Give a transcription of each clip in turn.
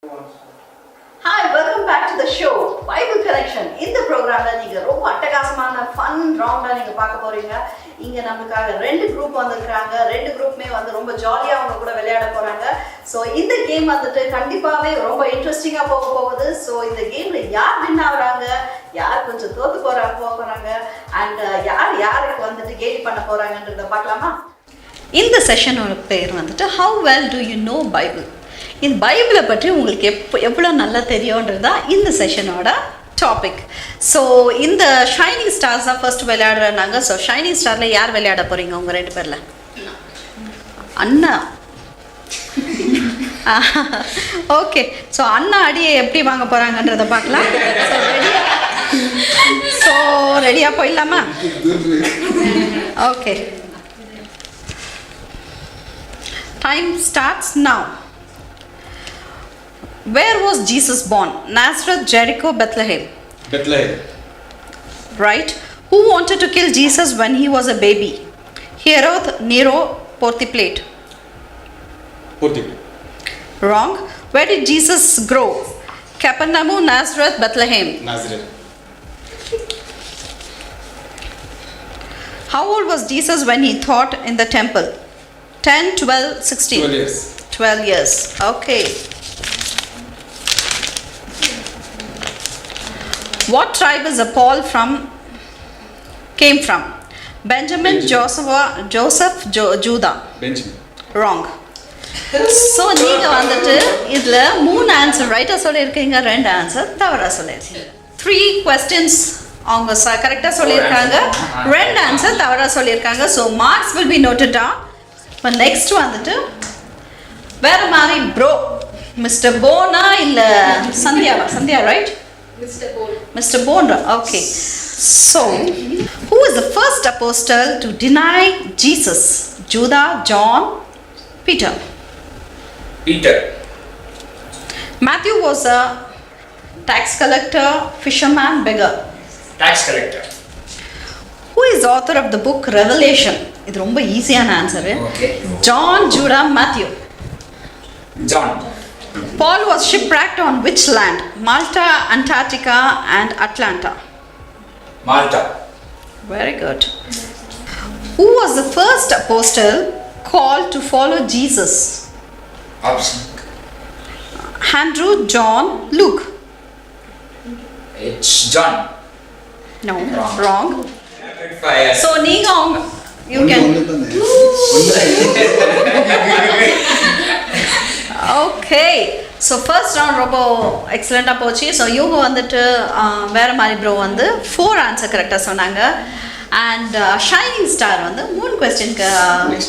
Hi, welcome back to the show, Bible Connection. இந்த ப்ரோக்ராம்ல நீங்க ரொம்ப அட்டகாசமான ஃபன் ரவுண்டா நீங்க பார்க்க போறீங்க. இங்க நமக்காக ரெண்டு குரூப் வந்திருக்காங்க. ரெண்டு குரூப்மே வந்து ரொம்ப ஜாலியா அவங்க கூட விளையாட போறாங்க. ஸோ இந்த கேம் வந்துட்டு கண்டிப்பாவே ரொம்ப இன்ட்ரெஸ்டிங்கா போகுது. ஸோ இந்த கேம்ல யார் வின் ஆகுறாங்க, யார் கொஞ்சம் தோத்து போறாங்க அண்ட் யாருக்கு வந்துட்டு கேலி பண்ண போறாங்கன்றத பார்க்கலாமா? இந்த செஷனோட பேர் வந்துட்டு How well do you know Bible? இந்த பைபிளை பற்றி உங்களுக்கு எவ்வளோ நல்லா தெரியுன்றது தான் இந்த செஷனோட டாபிக். ஸோ இந்த ஷைனிங் ஸ்டார்ஸ் தான் ஃபர்ஸ்ட் விளையாடுறாங்க. ஸோ ஷைனிங் ஸ்டாரில் யார் விளையாட போகிறீங்க உங்கள் ரெண்டு பேரில்? அண்ணா. ஓகே, ஸோ அண்ணா அடியை எப்படி வாங்க போகிறாங்கன்றதை பார்க்கலாம். ஸோ ரெடியாக போயிடலாமா? Okay, time starts now. Where was Jesus born? Nazareth, Jericho, Bethlehem. Bethlehem. Right. Who wanted to kill Jesus when he was a baby? Herod, Nero, Pontius Pilate. Wrong. Where did Jesus grow? Capernaum, Nazareth, Bethlehem. Nazareth. How old was Jesus when he taught in the temple? 10, 12, 16. 12 years. 12 years. Okay. What tribe is Paul came from? Benjamin. Joseph, Judah. Benjamin. Wrong. So நீங்க வந்துட்டு இதுல 3 answer ரைட்டா சொல்லியிருக்கீங்க, 2 answer தவறா சொல்லியிருக்கீங்க. 3 questions அவங்க கரெக்டா சொல்லியிருக்காங்க, 2 ஆன்சர் தவறா சொல்லியிருக்காங்க. So marks will be noted down. இப்போ நெக்ஸ்ட் வந்துட்டு வேற மாதிரி ப்ரோ மிஸ்டர் போனா இல்ல சந்தியாவா? Sandhya, right? Mr. Bone. Okay. So, who is the first apostle to deny Jesus? Judah, John, Peter. Peter. Matthew was a tax collector, fisherman, beggar. Tax collector. Who is the author of the book Revelation? இது ரொம்ப ஈஸியான answer. Okay. John, Judah, Matthew. John. Paul was shipwrecked on which land? Malta, Antarctica, and Atlanta. Malta. Very good. Who was the first apostle called to follow Jesus? Option. Andrew, John, Luke. It's John. No, wrong. Rapid fire. So நீங்க you can. Okay. So first round ரொம்ப எக்ஸலண்ட்டாக போச்சு. So இவங்க வந்துட்டு வேறு மாதிரி bro வந்து 4 answer கரெக்டாக சொன்னாங்க அண்ட் ஷைனிங் ஸ்டார் வந்து 3 கொஸ்டினுக்கு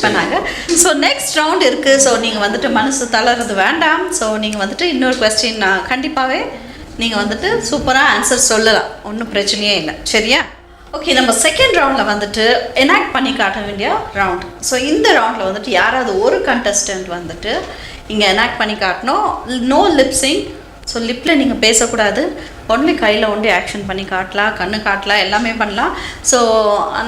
பண்ணாங்க. ஸோ நெக்ஸ்ட் ரவுண்ட் இருக்குது. ஸோ நீங்கள் வந்துட்டு மனசு தளர்றது வேண்டாம். ஸோ நீங்கள் வந்துட்டு இன்னொரு கொஸ்டின் கண்டிப்பாகவே நீங்கள் வந்துட்டு சூப்பராக ஆன்சர் சொல்லலாம், ஒன்றும் பிரச்சனையே இல்லை, சரியா? ஓகே, நம்ம செகண்ட் ரவுண்டில் வந்துட்டு எனாக்ட் பண்ணி காட்ட வேண்டிய ரவுண்ட். ஸோ இந்த ரவுண்டில் வந்துட்டு யாராவது ஒரு கண்டஸ்டன்ட் வந்துட்டு இங்கே எனாக்ட் பண்ணி காட்டணும். No lip sync. ஸோ லிப்பில் நீங்கள் பேசக்கூடாது, ஒன்லி கையில் ஒன்லி ஆக்ஷன் பண்ணி காட்டலாம், கண்ணு காட்டலாம், எல்லாமே பண்ணலாம். ஸோ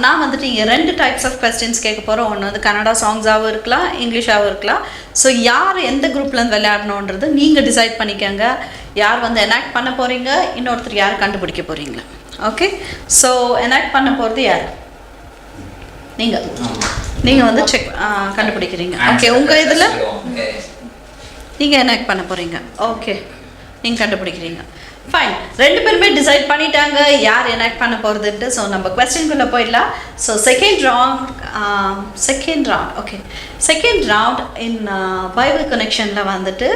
நான் வந்துட்டு இங்கே 2 டைப்ஸ் ஆஃப் கொஸ்டின்ஸ் கேட்க போகிறோம். ஒன்று வந்து கன்னடா சாங்ஸாகவும் இருக்கலாம், இங்கிலீஷாகவும் இருக்கலாம். ஸோ யார் எந்த குரூப்லேருந்து விளையாடணுன்றது நீங்கள் டிசைட் பண்ணிக்கோங்க. யார் வந்து எனாக்ட் பண்ண போகிறீங்க, இன்னொருத்தர் யார் கண்டுபிடிக்க போகிறீங்க. ஓகே, ஸோ எனாக்ட் பண்ண போகிறது யார்? நீங்கள் வந்து செக் கண்டுபிடிக்கிறீங்க. ஓகே, உங்கள் இதில் நீங்கள் எனாக்ட் பண்ண போகிறீங்க. ஓகே, நீங்கள் கண்டுபிடிக்கிறீங்க. ஃபைன், 2 பேருமே டிசைட் பண்ணிட்டாங்க யார் எனாக்ட் பண்ண போகிறதுன்ட்டு. ஸோ நம்ம கொஸ்டின்குள்ளே போயிடலாம். So second round okay, second round in Bible கனெக்ஷனில் வந்துட்டு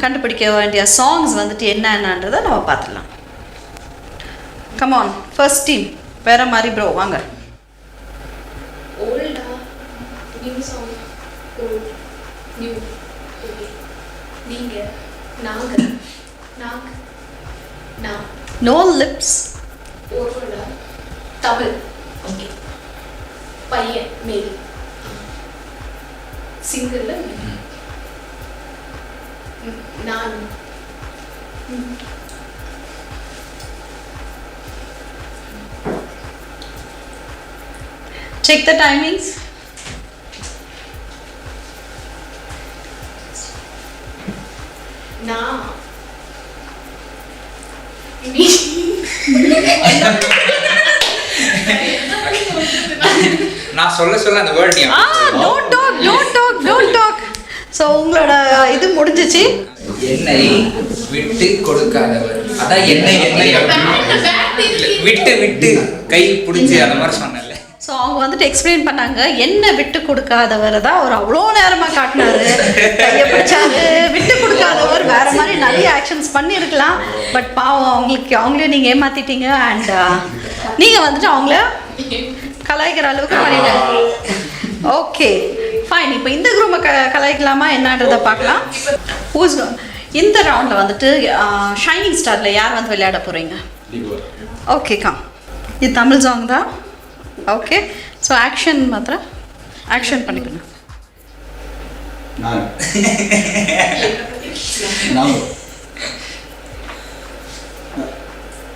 கண்டுபிடிக்க வேண்டிய சாங்ஸ் வந்துட்டு என்னன்றதை நம்ம பார்த்துடலாம். கம் ஆன், ஃபர்ஸ்ட் டீம் வேறு மாதிரி ப்ரோ வாங்க. ஓல்டா new song? Old new. Okay, நீங்க நாங்க நாங்க நான் நோ லிப்ஸ். ஓல்டா தமிழ். ஓகே, பையன் மேல் சிங்கிள். நான் check the timings. நான் சொல்ல அந்த வேர்ட் நீ டோன்ட் டாக் ஸோ உங்களோட இது முடிஞ்சிச்சு. என்னை விட்டு கொடுக்காதவர், அதான் என்னை விட்டு கை பிடிச்சி அந்த மாதிரி சொன்னேன்ல. ஸோ அவங்க வந்துட்டு எக்ஸ்பிளைன் பண்ணாங்க, என்ன விட்டு கொடுக்காதவர் தான் அவர் அவ்வளோ நேரமாக காட்டினாரு, கையை பிடிச்சாரு. விட்டு கொடுக்காதவர் வேற மாதிரி நிறைய ஆக்ஷன்ஸ் பண்ணியிருக்கலாம். பட் பாவம் அவங்களையும் நீங்கள் ஏமாத்திட்டீங்க. அண்ட் நீங்கள் வந்துட்டு அவங்கள கலாய்க்கிற அளவுக்கு பண்ணிட்டாங்க. Okay fine. இப்போ இந்த குரூப்பை கலாய்க்கலாமா என்னன்றதை பார்க்கலாம். இந்த ரவுண்டில் வந்துட்டு ஷைனிங் ஸ்டாரில் யார் வந்து விளையாட போகிறீங்க? ஓகேக்கா, இது தமிழ் சாங் தான். ஓகே, ஸோ ஆக்ஷன் மாத்திரம் ஆக்ஷன் பண்ணிக்கணும்.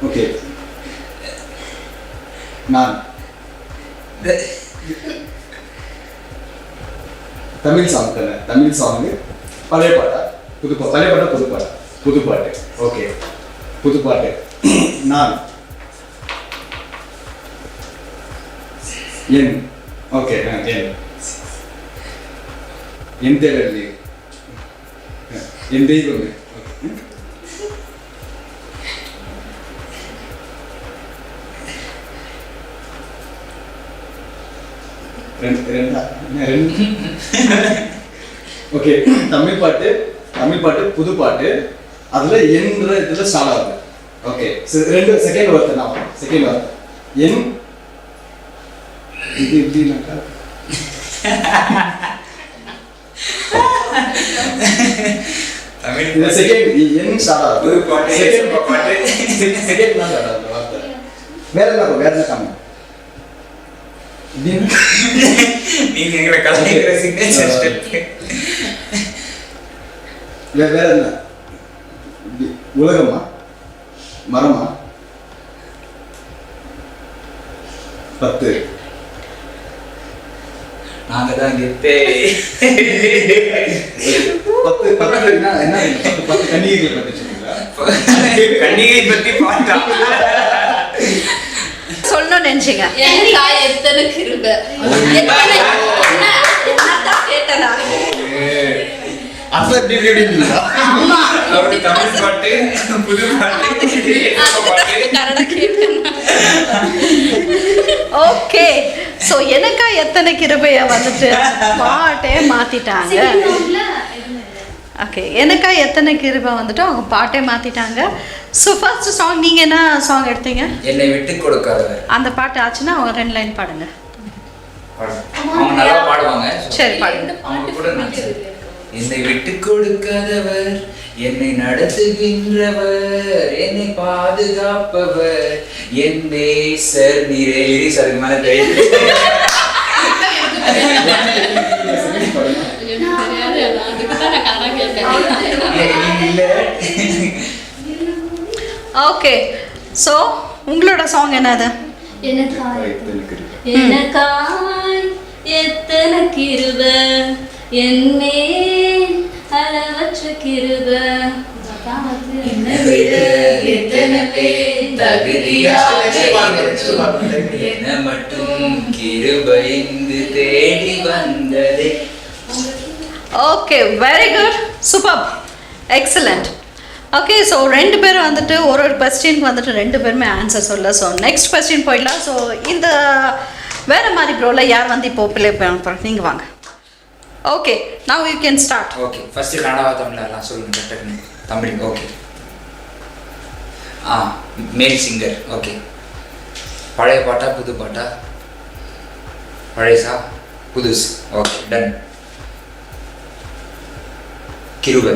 ஓகே, நான் தமிழ் சாங் தானே? தமிழ் சாங்கு பழைய பாட்டா பழைய பாட்டா புது பாட்டு? ஓகே, புது பாட்டு. நான் என் ஓகே என் தேவை என் தெய்வம். ஓகே, தமிழ் பாட்டு புது பாட்டு, அதுல என்ற இதுல ஸ்டார்ட் ஆகுது. ஓகே, ரெண்டு செகண்ட் வார்த்தை. நான் செகண்ட் வார்த்தை என் இது எப்படின்னாக்கா தமிழ் செகண்ட் என் ஸ்டார்ட் ஆகுது. செகண்ட் பாட்டு செகண்ட் தான் ஸ்டார்ட் ஆகுது வார்த்தை. வேற என்ன காமி நீங்க எங்களை கலாய்க்கிற சிக்னேச்சர் ஸ்டெப். வேற என்ன? உலகமா மரமா 10 நாங்க தான் கெத்தே. 10 என்ன 10 கன்னிகைகள் பத்தி சொல்லுங்களா? கன்னிகை பத்தி பாட்டா சொல்லணும்னு நினைச்சீங்க. எத்தனை கிருபை கேட்டனா தமிழ் பாட்டு புது ஓகே, ஸோ எனக்கா எத்தனை கிருபையை வந்துட்டு பாட்டே மாத்திட்டாங்க. ஓகே, எனக்கா எத்தனை கிருபை வந்துட்டு அவங்க பாட்டே மாத்திட்டாங்க. ஸோ ஃபர்ஸ்ட் சாங் நீங்க என்ன சாங் எடுத்தீங்க? என்னை விட்டு கொடுக்காதவர். அந்த பாட்டு ஆச்சுன்னா அவங்க 2 லைன் பாடுங்க. அவங்க நல்லா பாடுவாங்க. சரி பாடுங்க. அவங்க கூட என்னை விட்டு கொடுக்காதவர், என்னை நடத்துகின்றவர், என்னை பாதுகாப்பவர், என் நேசர் நீரே. லிரிக்ஸ்க்கு மேல ஓகே, ஸோ உங்களோட சாங் என்னது? எனக்காய் எத்தனை கிருபை, என்னே அளவற்ற கிருபை, என்ன மட்டும் கிருபை இங்கு தேடி வந்ததே. Okay, very good, super, excellent. Okay, so 2 பேரும் வந்துட்டு ஒரு கொஸ்டினுக்கு வந்துட்டு 2 பேருமே ஆன்சர் சொல்ல. ஸோ நெக்ஸ்ட் கொஸ்டின் போயிடலாம். ஸோ இந்த வேறு மாதிரி ப்ரோவில் யார் வந்து இப்போ பிள்ளை போகிறாங்க? நீங்கள் வாங்க. Okay, now you can start. Okay, first Kannada தமிழெல்லாம் சொல்லுங்க டக்குன்னு. Tamil okay. Male singer. Okay, பழைய பாட்டா புது பாட்டா? பழையசா புதுசு? Okay, done. கிருபை,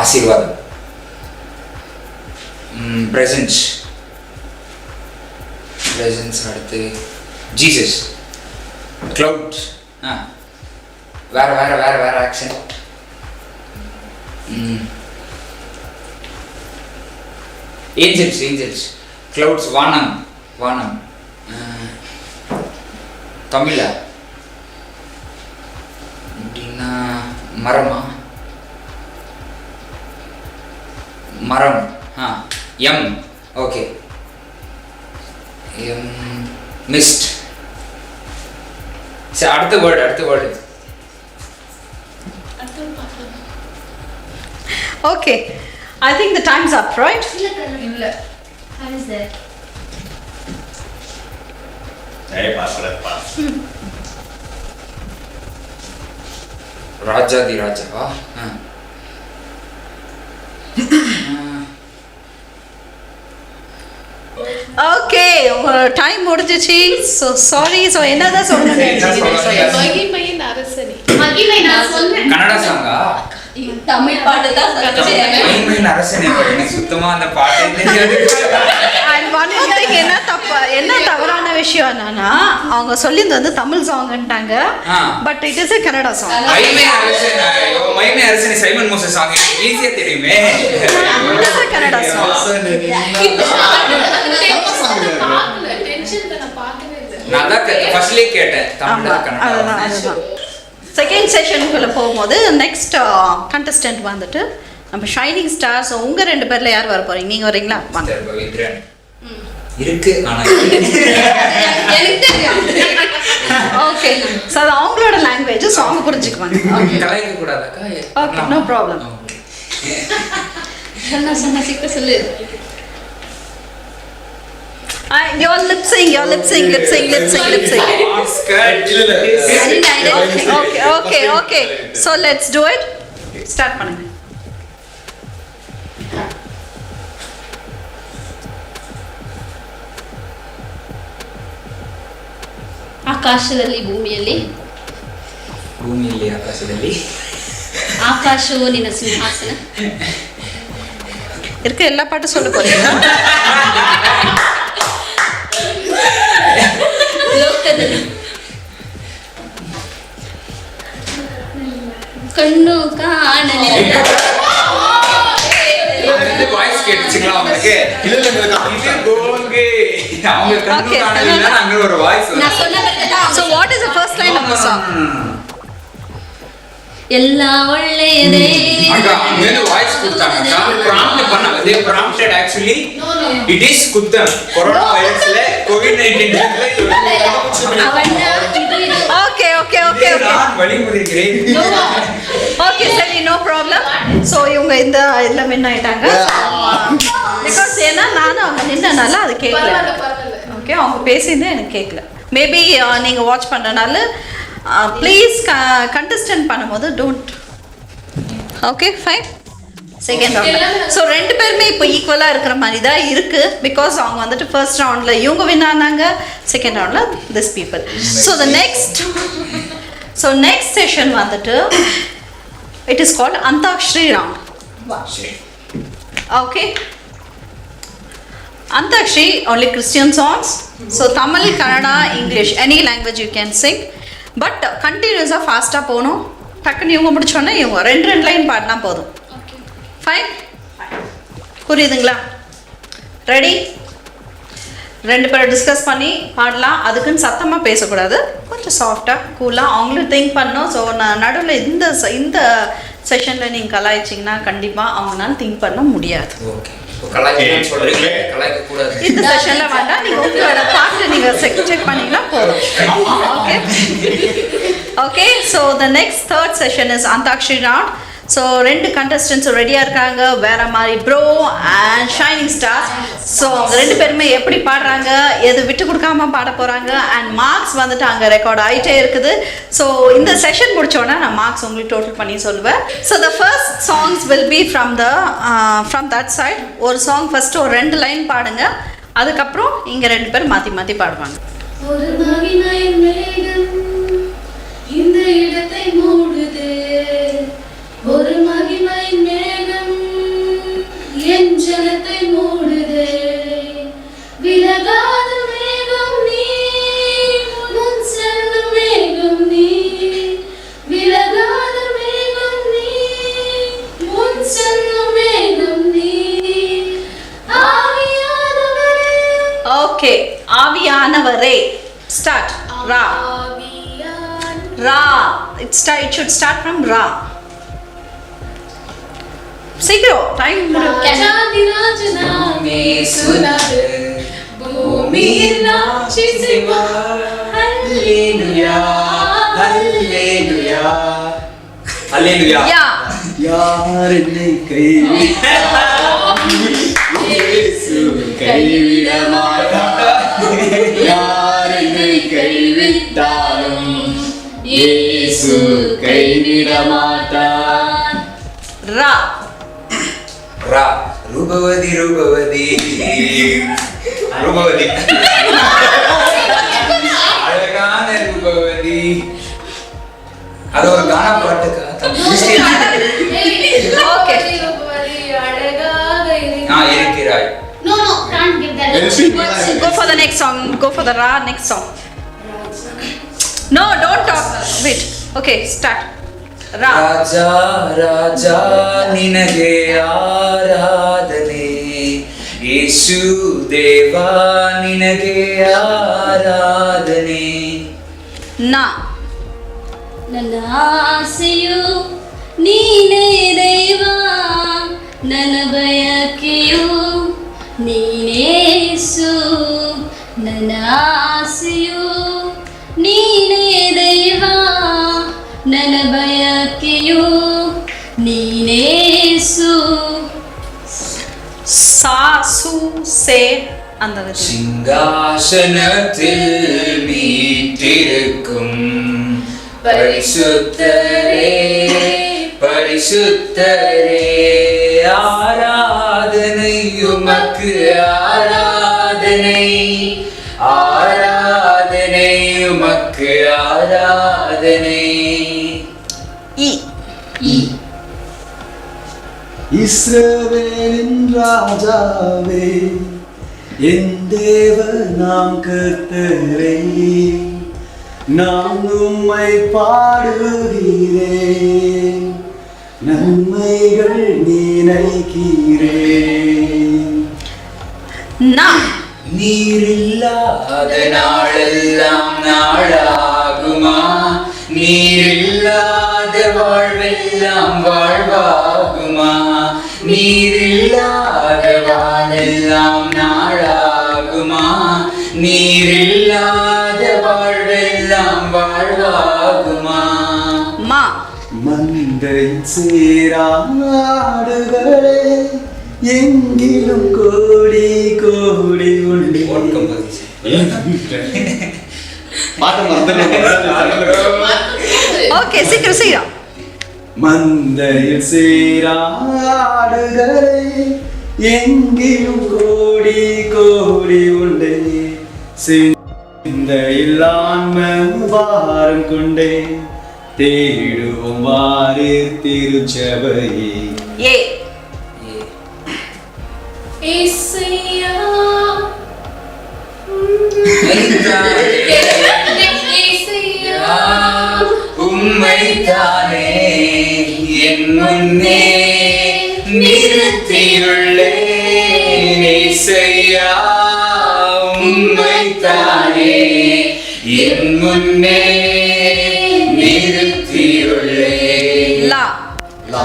ஆசீர்வாதம், பிரசன்ஸ் அடுத்து ஜீசஸ், கிளவுட். வேற ஆக்ஷன். ஏஞ்சல்ஸ், கிளவுட்ஸ், வானம். தமிழா அப்படின்னா மரம். எம். Okay, M mist. சரி, அடுத்த word. Okay. I think the time's up, right? இல்ல how is that ராஜாதி ராஜாவா? Okay, உங்களோட டைம் முடிஞ்சிச்சு. So sorry. ஸோ என்னதான் சொல்லணும்னு நினைச்சீங்க? மகிமையின் அரசனே. மகிமை நான் சொன்னேன் கன்னடா சாங்கா? தமிழ் பாட்டு தான் சொன்னேன் மகிமையின் அரசனே. எனக்கு சுத்தமா அந்த பாட்டே தெரியாது. And one more thing, என்ன தவறான விஷயம் என்னன்னா, அவங்க சொல்லியது வந்து தமிழ் சாங்ன்ட்டாங்க. But it is a Kannada song. மகிமை அரசனே சைமன் மோசஸ் சாங் ஈஸியா தெரியுமே. It is a Kannada song. Tension நான் பார்க்கவே இல்லை. நான் தான் ஃபர்ஸ்ட்லயே கேட்டேன் தமிழ்ல கன்னடா. அதுதான். செகண்ட் செஷனுக்குள்ள போகும்போது நெக்ஸ்ட் கண்டஸ்டன்ட் வந்துட்டு நம்ம ஷைனிங் ஸ்டார்ஸ். உங்க 2 பேர்ல யார் வர போறீங்க? நீங்க வரீங்களா? வாங்க. சரி, பவித்ரன் இருக்கு ஆனா எனக்கு தெரியும் ஓகே. சோ அது அவங்களோட லாங்குவேஜ், சோ அவங்க புரிஞ்சுக்குவாங்க. கலாய்க்க கூடாதாக்கா? Okay, no problem. சொன்னா சிக்க சொல்லு Your lip sync. Okay. So let's do it. Start பண்ணுங்க. ಆಕಾಶದಲ್ಲಿ ಭೂಮಿಯಲ್ಲಿ ಆಕಾಶದಲ್ಲಿ ಆಕಾಶವು ನಿನ್ನ ಸಿಂಹಾಸನ இருக்க எல்லா பாட்டும் சொல்ல போறீங்க? ಲೋಕದಲ್ಲಿ ಕಣ್ಣು ಕಾಣಲಿಲ್ಲ வாய்ஸ் கேட்டுச்சுங்களா உங்களுக்கு? அவங்க கண்ணு காணல, அங்க ஒரு வாய்ஸ் ನಾ சொன்னதಲ್ಲ So what is the first line of the song? ಎಲ್ಲ ಒಳ್ಳೆಯದೇ அங்க அங்க வாய்ஸ் கொடுத்தாங்க. ப்ராம்ப்ட் பண்ணாங்க. they prompted actually it is குத்தம். கொரோனா வைரஸ்ல கோவிட்-19 ಅವಣ್ಣ ಇದು ಇದು Okay. நான் வழிமுறைகிறேன். Okay, சரி, no problem. So இவங்க இந்த இதுல வின் ஆயிட்டாங்க. Because ஏன்னா நானும் அவங்க நின்னனால அது கேட்கல. பரவாயில்ல. ஓகே, அவங்க பேசினது எனக்கு கேட்கல. மேபி நீங்க வாட்ச் பண்றனால ப்ளீஸ் கண்டெஸ்டன்ட் பண்ணும்போது don't. Okay, fine. Second round. So 2 பேருமே இப்போ ஈக்குவலாக இருக்கிற மாதிரி தான் இருக்கு. பிகாஸ் அவங்க வந்துட்டு ஃபர்ஸ்ட் ரவுண்டில் இவங்க வின் ஆனாங்க, செகண்ட் ரவுண்டில் this people. So next session வந்துட்டு it is called Antakshari round. Okay, Antakshari only Christian songs. So Tamil, Kannada, English, any language you can sing. But continuous fast போணும். டக்குன்னு இவங்க முடிச்சோன்னா இவங்க 2 லைன் பாடினா போதும். ஃபைன், புரியுதுங்களா? ரெடி? 2 பேரை டிஸ்கஸ் பண்ணி பாடலாம். அதுக்குன்னு சத்தமாக பேசக்கூடாது, கொஞ்சம் சாஃப்டாக கூலாக அவங்களும் திங்க் பண்ணணும். ஸோ நான் நடுவில் இந்த செஷனில் நீங்கள் கலாய்ச்சிங்கன்னா கண்டிப்பாக அவங்களால திங்க் பண்ண முடியாது. ஓகே, கலாய்க்க சொல்றீங்க, கலாய்க்க கூடாது. இந்த செஷன்ல வேண்டாம், நீங்க உங்களோட பாட்டு நீங்க செக் பண்ணீங்கன்னா போதும். Okay, so the next third session is antakshari round. So 2 contestants ரெடியாக இருக்காங்க, வேற மாதிரி bro and shining stars. So அவங்க 2 பேருமே எப்படி பாடுறாங்க, எது விட்டு கொடுக்காம பாட போகிறாங்க, அண்ட் மார்க்ஸ் வந்துட்டு அங்கே ரெக்கார்ட் ஆகிட்டே இருக்குது. ஸோ இந்த செஷன் முடிச்சோன்னா நான் மார்க்ஸ் உங்களுக்கு டோட்டல் பண்ணி சொல்லுவேன். So the first songs will be from that side. ஒரு சாங் ஃபர்ஸ்ட் ஒரு 2 லைன் பாடுங்க, அதுக்கப்புறம் இங்கே 2 பேர் மாற்றி மாற்றி பாடுவாங்க. ஒரு மகிமை மேகம் இந்த இடத்தை மூடுதே, ஒரு மகிமை மேகம் என் ஜனத்தை மூடுதே, விலகாத மேகம் நீ, முன் செல்லும் மேகம் நீ, விலகாத மேகம் நீ, முன் செல்லும் மேகம் நீ, ஆவியானவரே. ஓகே, ஆவியானவரே. ஸ்டார்ட். ரா. Ra. It should start from Ra. சீக்கிரம் டைம் ராஜாதிராஜனாமே சுனாது பூமி பூமியில் ஆட்சி செய்வார். ஹல்லேலூயா ஹல்லேலூயா ஹல்லேலூயா. யா யார் என்னை கைவிட்டாலும் இயேசு கைவிட மாட்டார். யார் என்னை கைவிட்டாலும் இயேசு கைவிட மாட்டார். ரா ரா ரூபவதி ரூபவதி ரூபவதி அழகான ரூபவதி. அது ஒரு கானா பாட்டுக்கா? Okay. இருக்கிறாய். No, can't give that. Go for the next song. Go for the Ra next song. No, don't talk. Wait. Okay, start. Ra. Raja Raja ನಿನಗೆ ಆರಾಧನೆ, ಯೇಸು ದೇವಾ ನಿನಗೆ ಆರಾಧನೆ. Na. ನನ್ನ ಆಸೆಯು ನೀನೇ ದೇವ, ನನ್ನ ಬಯಕೆಯು ನೀನೇಸು. ನನ್ನ ಆಸೆಯು ನೀನೇ ದೇವ, ನನ್ನ ಬಯಕೆಯು ನೀನೇಸು. Sa su se அந்த விதி. சிங்காசனத்தில் மீட்டிருக்கும் பரிசுத்தரே பரிசுத்தரே, ஆராதனை உமக்கு ஆராதனை, ஆராதனை உமக்கு ஆராதனை. E. இஸ்ரவேலின் ராஜாவே, என் தேவனாம் கர்த்தரே, நான் உம்மை பாடுகிறேன், நன்மைகள் நினைக்கிறேன். Na. நீரில்லாத நாளெல்லாம் நாளாகுமா, நீரில்லாத வாழ்வெல்லாம் வாழ்வாகுமா, நீரில்லாத வாழெல்லாம் நாளாகுமா, நீரில்லாத வாழ்வெல்லாம் வாழ்வாகுமா. Ma. மந்தை சேராடுகளே, எங்கிலும் கோடி கோடி உண்டு. பாட்டு Okay, சீக்கிரம் சீக்கிரம். மந்தையில் சேராடுகளே, எங்கிலும் கோடி கோடி உண்டே, சிந்தையில் ஆன்ம பாரம் கொண்டே, தேடுவோம் வாரே திருச்சபையே. A. ஏசையா ஏசையா உம்மைத்தானே என் முன்னே நிறுத்தியுள்ளேன். இசையா உம்மைத்தானே என் முன்னே நிறுத்தியுள்ளேன். La. லா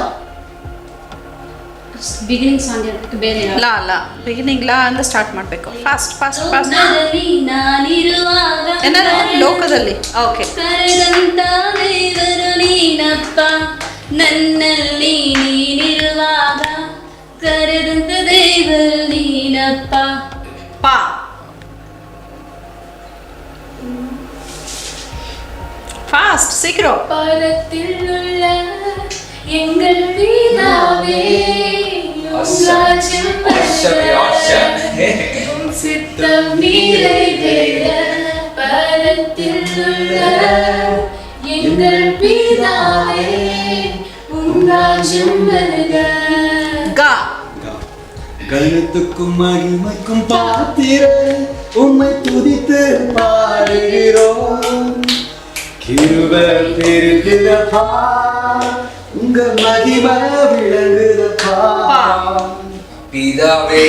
ಬಿಗಿನಿಂಗ್ ಸಾಂಗ್ ಬೇರೆ La la. Beginning la ಅಂತ ಸ್ಟಾರ್ಟ್ ಮಾಡಬೇಕು. Fast fast fast. ನಾನಿರುವಾಗ ಏನದು ಲೋಕದಲ್ಲಿ. ಓಕೆ. ಕರೆದಂತ ದೇವರು ನೀನಪ್ಪ, ನನ್ನಲ್ಲಿ ನೀನಿರುವಾಗ ಕರೆದಂತ ದೇವರು ನೀನಪ್ಪ. Pa. Fast, சீக்கிரம். பரத்தில் உள்ள எங்கள் பிதாவே, உம் ராஜ்யம் வருக, உம் சித்தம் நிறைவேற. பரத்தில் உள்ள எங்கள் பிதாவே, உம் ராஜ்யம் வருக. Ga. கனத்துக்கும் மகிமைக்கும் பாத்திர உம்மை துதித்து பாடுகிறோம். கிருபை பெருகுதப்பா, உங்க மகிமை விளங்குதப்பா. பிதாவே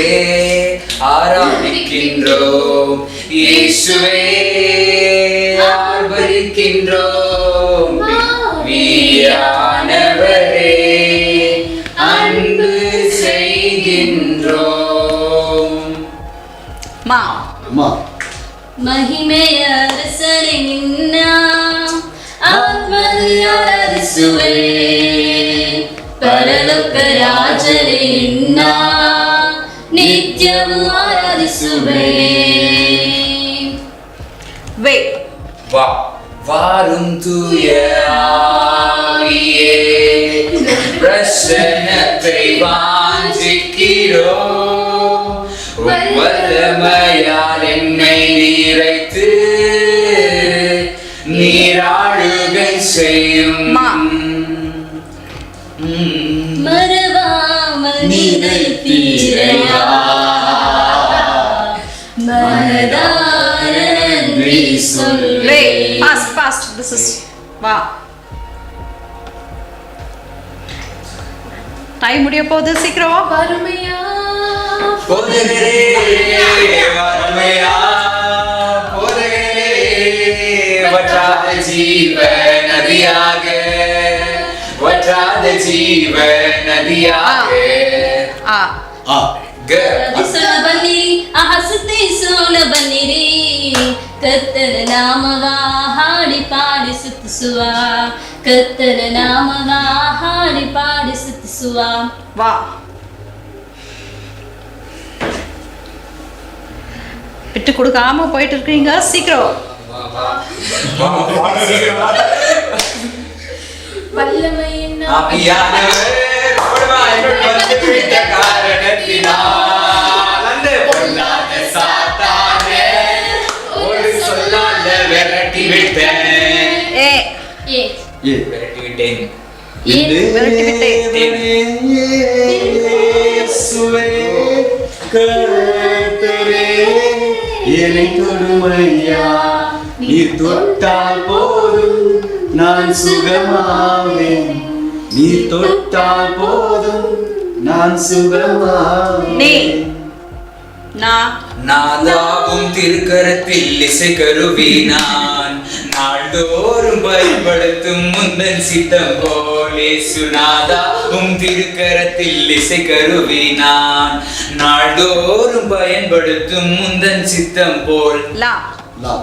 ஆராதிக்கின்றோம், இயேசுவே ஆர்ப்பரிக்கின்றோம். வீரானவரே அன்பு செய்கின்றோம். மா மா ಮಹಿಮೆಯ ಅರಸನೆ ನಿನ್ನ ಆತ್ಮದಲ್ಲಿ ಆರಾಧಿಸುವೆ ಪರಲೋಕ ರಾಜನೇ ನಿನ್ನ ನಿತ್ಯವೂ ಆರಾಧಿಸುವೆ வே வா வாரும் தூய ஆவியே பிரசன்னத்தை வாஞ்சிக்கிறோ வல்லமையால் என்னை நிறைத்து நீராளுகை செய்யும் மா. மறவாமல் நினைத்தீரையா மனதார நன்றி வே சொல்வேன் ஃபாஸ்ட் திஸ் இஸ் வா டைம் முடிய போகுது சீக்கிரம் வறுமையா போதகரே வறுமையா போதகரே வற்றாத ஜீவ நதியாக வற்றாத ஜீவ நதியாக ஆ ஆ ಅದಿಸನ ಬನ್ನಿರಿ ಹಸತೆ ಸೋನ ಬನ್ನಿರಿ ಕತ್ತನ ನಾಮವ ಹಾಡಿ ಪಾಡಿ ಸ್ತುತಿಸುವ ಕತ್ತನ ನಾಮವ ಹಾಡಿ ಪಾಡಿ ಸ್ತುತಿಸುವ வா விட்டு கொடுக்காம போயிட்டு இருக்கீங்க சீக்கிரம் வல்லமையின் ஆவியானவர் ஓடுவாய் வந்துவிட்ட காரணத்தினால் அந்த பொல்லாத சாத்தானே ஒரு சொல்லால விரட்டி விட்டேன் ஏ ஏ ஏ விரட்டி விட்டேன் விரட்டி விட்டேன். இயேசுவே கர்த்தரே என்னை தொடுமையா நீர் தொட்டால் போதும் நான் சுகமாவேன் நீர் தொட்டால் போதும் நான் நீ சுகமாவேன் நான் நாதாவும் திருக்கரத்தில் இசை கருவி நான் நாள்தோறும் பயன்படுத்தும் முந்தன் சித்தம் போலே சுனாதாவும் திருக்கரத்தில் இசை கருவி நான் நாள்தோறும் பயன்படுத்தும் முந்தன் சித்தம் போல் லா லா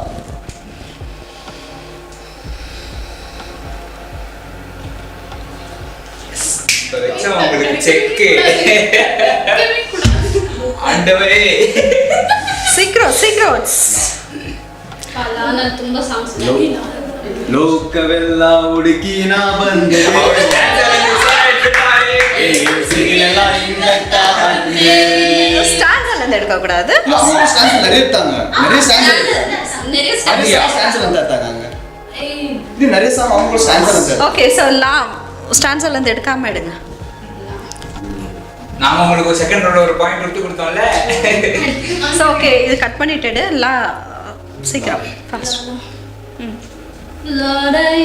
இப்ப வச்சா உங்களுக்கு செக்கு ஆண்டவரே சீக்கிரம் சீக்கிரம் ಅಲ್ಲ ನಾನು ತುಂಬಾ ಸಾಂಗ್ಸ್ ಲೋಕವೆಲ್ಲ ಹುಡುಕಿ ನಾ ಬಂದೆ ಸಿಗಲೆಲ್ಲ ಹಿಂಗಟ್ಟ ಬಂದೆ. ஸ்டாண்ட்ல இருந்து எடுக்க கூடாது அவங்க stanza நிறைய எடுத்தாங்க நிறைய stanza எடுத்தாங்க. நிறைய அப்படியா? stanza வந்து எடுத்தாங்க இது நிறைய சாங் அவங்க stanza வந்து ஓகே சோ லா ஸ்டாண்ட்ல இருந்து எடுக்காம எடுங்க நாம உங்களுக்கு ஒரு செகண்ட் ரோல ஒரு பாயிண்ட் விட்டு கொடுத்தோம்ல சோ ஓகே இது கட் பண்ணிட்டு லா சீக்கிரம் fast Lord, I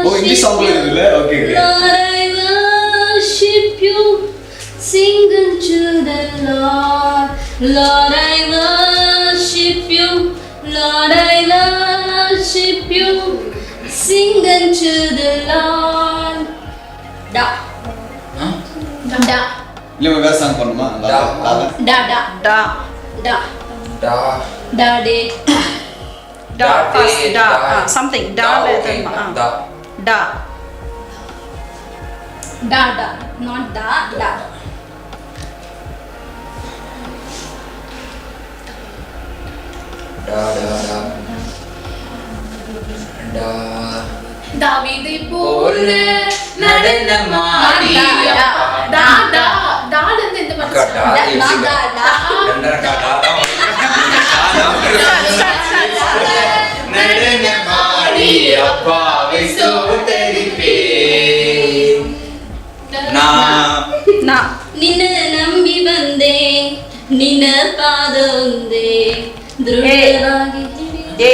oh English song இருக்குல்ல okay okay Lord, I worship you, sing unto the Lord. Lord, I worship you, Lord, I worship you, sing unto the Lord. Da, da, இல்ல வேற song பண்ணுமா டா. da, da, டா da, டா da, de, டா டா, first day, டா டா. சம்திங் டா, டா okay. டா. டா da, da, not da, da. டா டா டா டா தாவீதை போல நடனமாடி டா டா டால இருந்து இந்த அக்கா, டா. பாட்டு Da, da, da. ரெண்டரை டா தான் நடனமாடி அப்பாவை ஸ்தோத்தரிப்பேன் நான் நான் ನಿನ್ನ ನಂಬಿ ಬಂದೆ ನಿನ್ನ ಪಾದ ಒಂದೇ ದೃಢವಾಗಿ ஏ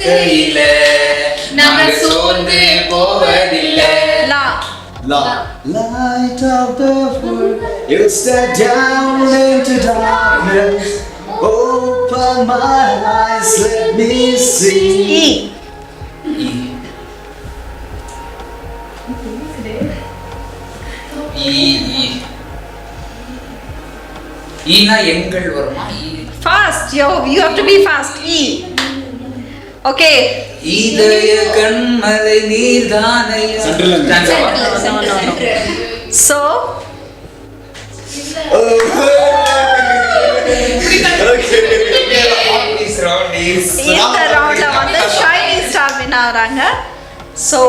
கையில நாங்க சோர்ந்து போவதில்லை லா La light of the world, you step down into darkness. Open my eyes, let me see. இ ஈ ஈனா எங்கள் வருமா? Fast, yo, you have to be fast. E. Okay. இதய கண்மலை நீர்தானையா. Central. No. So, இந்த ரவுண்ட்ல வந்து ஷைனிங் ஸ்டார் வின் ஆகுறாங்க. ஸோ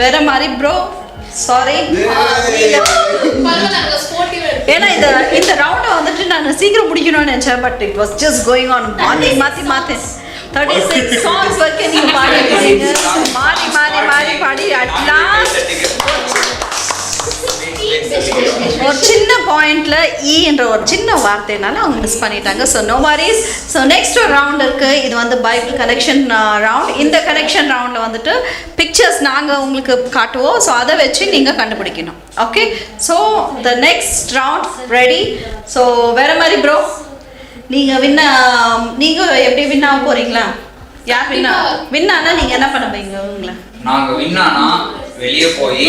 வேற மாதிரி ப்ரோ சாரி, ஏன்னா இந்த ரவுண்டை வந்துட்டு நான் சீக்கிரம் முடிக்கணும்னு நினைச்சேன். But it was just going on மாற்றி 36 சாங்ஸ் வரைக்கும் நீங்கள் பாடிருக்கீங்க. மாறி பாடி அட்லாஸ்ட் ஒரு சின்ன பாயிண்ட்ல ஈன்ற ஒரு சின்ன வார்த்தைனால அவங்க மிஸ் பண்ணிட்டாங்க. So no worries. So next ஒரு ரவுண்ட் இருக்கு. இது வந்து பைபிள் கனெக்ஷன் ரவுண்ட். இந்த கனெக்ஷன் ரவுண்டில் வந்துட்டு பிக்சர்ஸ் நாங்கள் உங்களுக்கு காட்டுவோம். ஸோ அதை வச்சு நீங்கள் கண்டுபிடிக்கணும். Okay, so the next round ready. So வேற மாதிரி ப்ரோ, நீங்கள் நீங்கள் எப்படி வின் ஆக போறீங்களா? யார் வின்னானா நீங்கள் என்ன பண்ண போறீங்க? உங்களை நாங்க வின்னானா வெளியே போய்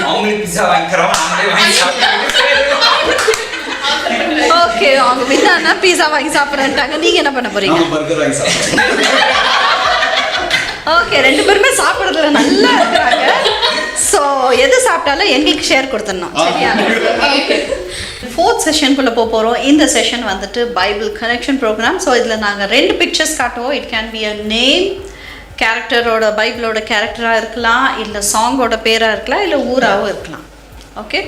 அவங்களுக்கு பிஸா வாங்கிக்கிறோம், நாங்களே வாங்கி சாப்பிடுவோம். ஓகே, அவங்க வின்னானா பீஸா வாங்கி சாப்பிட்றாங்க. நீங்க என்ன பண்ண போறீங்க? பர்கர் வாங்கி சாப்பிடுவோம். ஓகே, ரெண்டு பேருமே சாப்பிட்றதுல நல்லா இருக்கிறாங்க. ஸோ எது சாப்பிட்டாலும் எங்களுக்கு ஷேர் கொடுத்துடணும், சரியா? ஃபோர்த் செஷனுக்குள்ளே போகிறோம். இந்த செஷன் வந்துட்டு பைபிள் கனெக்ஷன் ப்ரோக்ராம். ஸோ இதில் நாங்கள் 2 பிக்சர்ஸ் காட்டுவோம். It can be a name, கேரக்டரோட பைபிளோட கேரக்டராக இருக்கலாம், இல்லை சாங்கோட பேராக இருக்கலாம், இல்லை ஊராகவும் இருக்கலாம். ஓகே,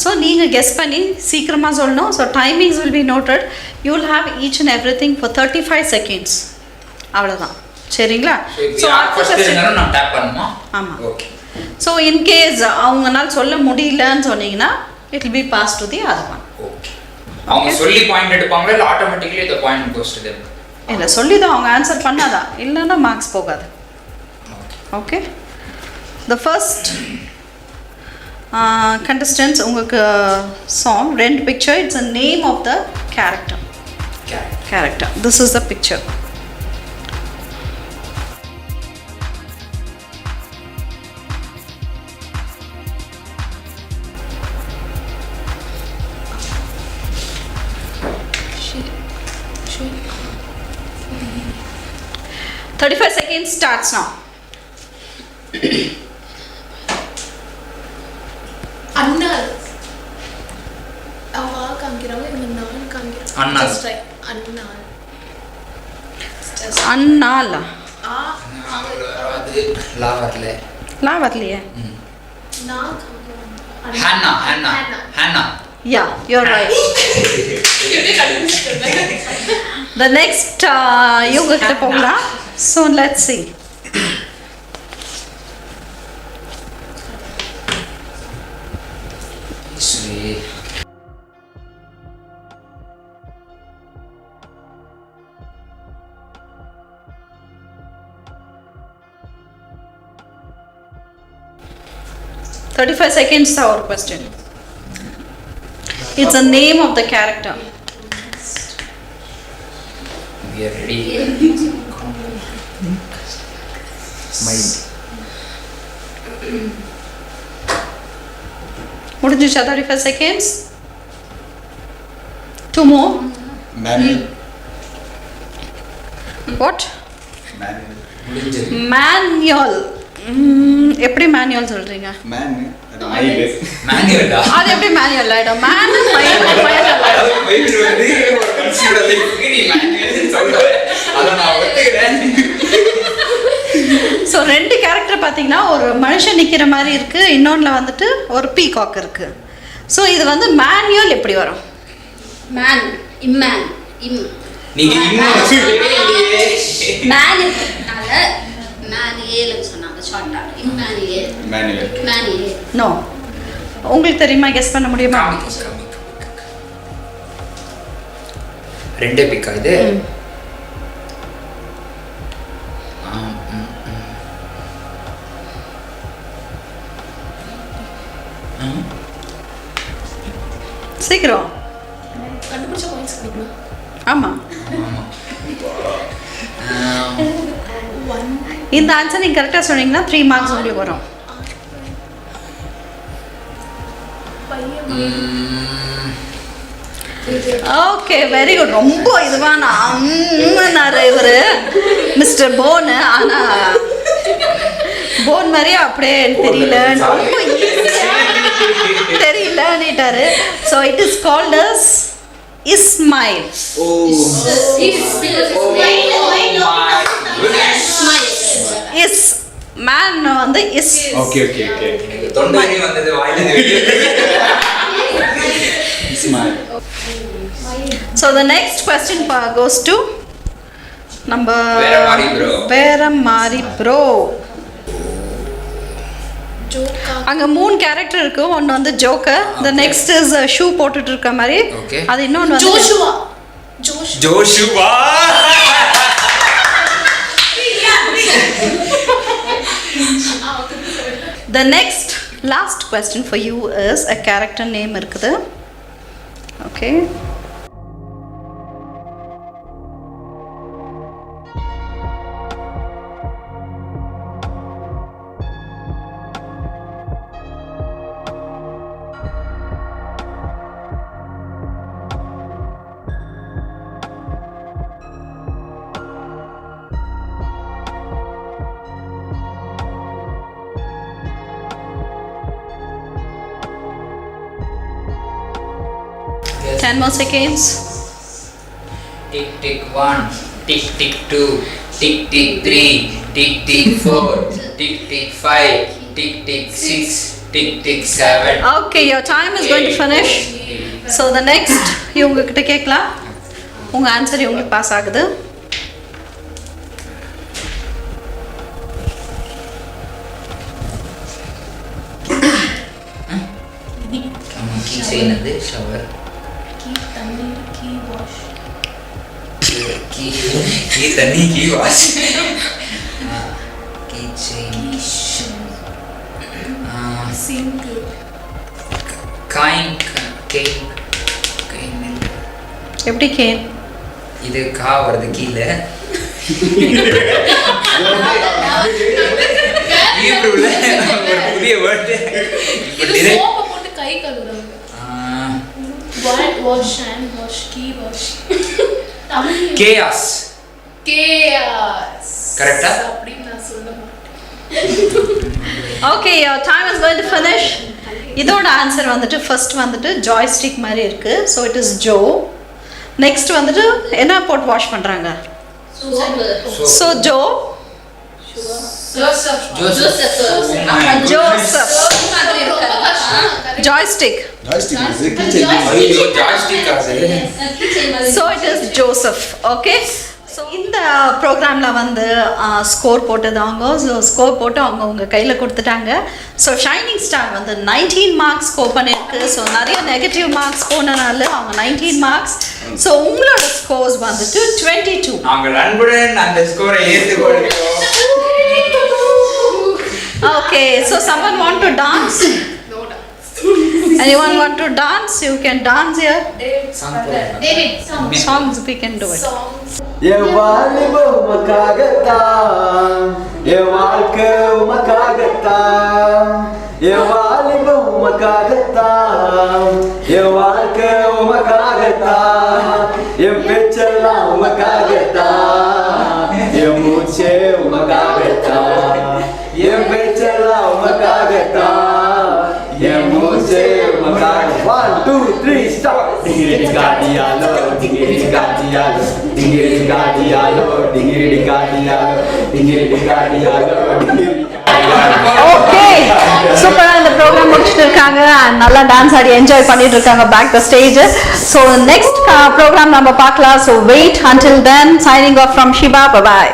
ஸோ நீங்கள் கெஸ் பண்ணி சீக்கிரமாக சொல்லணும். So timings will be noted. You will have each and every thing for 35 seconds. அவ்வளோதான், சரிங்களா? ஸோ நான் டேப் பண்ணுமா? ஆமாம். ஓகே, ஸோ இன்கேஸ் அவங்களால சொல்ல முடியலன்னு சொன்னீங்கன்னா it will be pass to the other one. Okay, அவங்க சொல்லி பாயிண்ட் எடுப்பாங்களா இல்லை automatically the point goes to them? இல்லை, சொல்லி தான் அவங்க ஆன்சர் பண்ணாதான், இல்லைன்னா மார்க்ஸ் போகாது. ஓகே, த ஃபர்ஸ்ட் contestants, உங்களுக்கு song 2 picture. It's a name of the character. This is the picture. Thirty-five seconds starts now. அண்ணால் அவா காமிக்கிறாங்க, இவங்க நான் காமிக்கிறேன். அண்ணால். Just try. அண்ணால். அண்ணால். அது லா வரல. லா வரலையே. நான் காமிக்கிறேன். Hannah. Yeah, you're right. The next இவங்க கிட்ட போகலாம். So let's see. சரி. Thirty-five seconds our question. It's a name of the character. We are ready. Mind. முடிஞ்சிச்சா? 35 seconds. 2 more. Manual. What? Manual. முடிஞ்சது. Manual. எப்படி மேனுவல் சொல்றீங்க? மேனுவலா? அது எப்படி மேனுவல் ஆயிடும்? மேனுவல் பைபிள் வந்து ஒரு கன்சிடர் லைஃப்க்கு நீ மேனுவல்னு சொல்ற. அத நான் ஒத்துக்கிறேன். ஸோ 2 கேரக்டர் பார்த்தீங்கன்னா ஒரு மனுஷன் நிற்கிற மாதிரி இருக்கு, இன்னொன்றில் வந்துட்டு ஒரு பீகாக் இருக்கு. ஸோ இது வந்து மேனுவல் எப்படி வரும்? மேன், இம்மேன், இம். நீங்க இன்னும் சொல்லவே இல்லையே. மேனுவல்னால மேனுவல்னு சொன்னாங்க ஷார்ட்டா. இம்மானுவேல். மேனுவல். நோ, உங்களுக்கு தெரியுமா? கெஸ் பண்ண முடியுமா? ரெண்டே பிக்கா இது? சீக்கிரம். கண்டுபிடிச்ச பாயிண்ட்ஸ் கிடைக்குமா? ஆமா, இந்த ஆன்சர் நீங்க கரெக்டா சொன்னீங்கன்னா 3 மார்க்ஸ் உங்களுக்கு வரும். Okay very good. ரொம்ப இதுவான அம்மனாரு இவரு மிஸ்டர் போன். ஆனா போன் மாதிரியே அப்படியே தெரியல, ரொம்ப தெரியலன்னுட்டாரு. So it is called as Ismail. Is man வந்து இஸ். Okay okay okay. தொண்டை வந்தது வாயில Ismail. So the next question goes to number Vera Mari bro. அங்க 3 கேரக்டர் இருக்கு. ஒன்னு வந்து joker, the next is shoe போட்டுட்டு இருக்க மாதிரி. அது இன்னொன்னு வந்து Joshua. The next last question for you is a character name இருக்குது. Okay. Yes. 10 more seconds. Tick tick 1, tick tick 2, tick tick 3, tick tick 4, tick tick 5, tick tick 6, tick tick 7. Okay, your time is going to finish. So the next இவங்க கிட்ட கேட்கலாம். உங்க answer இவங்களுக்கு pass ஆகுது. Key chain அது shower. Key தண்ணி key wash. Key chain. Sink. Kain. எப்படி can? இது கா வருது கீழ. ஹீப்ரூல ஒரு புதிய வேர்ட். இது சோப்பு போட்டு கை கழுவுறாங்க. Wash hand wash key wash. Chaos. Chaos. கரெக்ட்டா? அப்படி நான் சொல்ல மாட்டேன். Okay, your time is going to finish. இதோட ஆன்சர் வந்துட்டு ஃபர்ஸ்ட் வந்துட்டு ஜாய்ஸ்டிக் மாதிரி இருக்கு. So it is Joe. Next வந்துட்டு என்ன போட்டு வாஷ் பண்றாங்க? So Joe. Joseph. Joystick. Joystick is a keychain. ஐயோ ஜாய்ஸ்டிக் அது. So it is Joseph. Okay. So இந்த ப்ரோக்ராமில் வந்து ஸ்கோர் போட்டதாங்க. ஸோ ஸ்கோர் போட்டு அவங்க உங்க கையில் கொடுத்துட்டாங்க. ஸோ ஷைனிங் ஸ்டார் வந்து 19 மார்க்ஸ் ஸ்கோர் பண்ணியிருக்கு. ஸோ நிறைய நெகட்டிவ் மார்க்ஸ் போனனால அவங்க 19 மார்க்ஸ். ஸோ உங்களோட ஸ்கோர்ஸ் வந்துட்டு 22. நாங்கள் அன்புடன் அந்த ஸ்கோரை ஏற்றுக்கொள்கிறோம். Okay, so someone want to dance? No dance. Anyone want to dance? You can dance here. David, Songs we can do it. songs. என் வாலிபம் உமக்காகத்தான், என் வாழ்க்கை உமக்காகத்தான், என் வாலிபம் உமக்காகத்தான், என் வாழ்க்கை உமக்காகத்தான், என் பேச்செல்லாம் உமக்காகத்தான், என் மூச்சே உமக்காகத்தான், என் பேச்செல்லாம் உமக்காகத்தான், என் மூச்சே உமக்காக. 1 2 3 stop. Dingiri gadialo, dingiri gadialo, dingiri gadialo, dingiri gadialo, dingiri gadialo. Okay, சூப்பரா இந்த ப்ரோக்ராம் முடிச்சிட்டு இருக்காங்க. நல்லா டான்ஸ் ஆடி என்ஜாய் பண்ணிட்டு இருக்காங்க back the stage. So next programme நம்ம பார்க்கலாம். So wait until then, signing off from Shiba. Bye bye.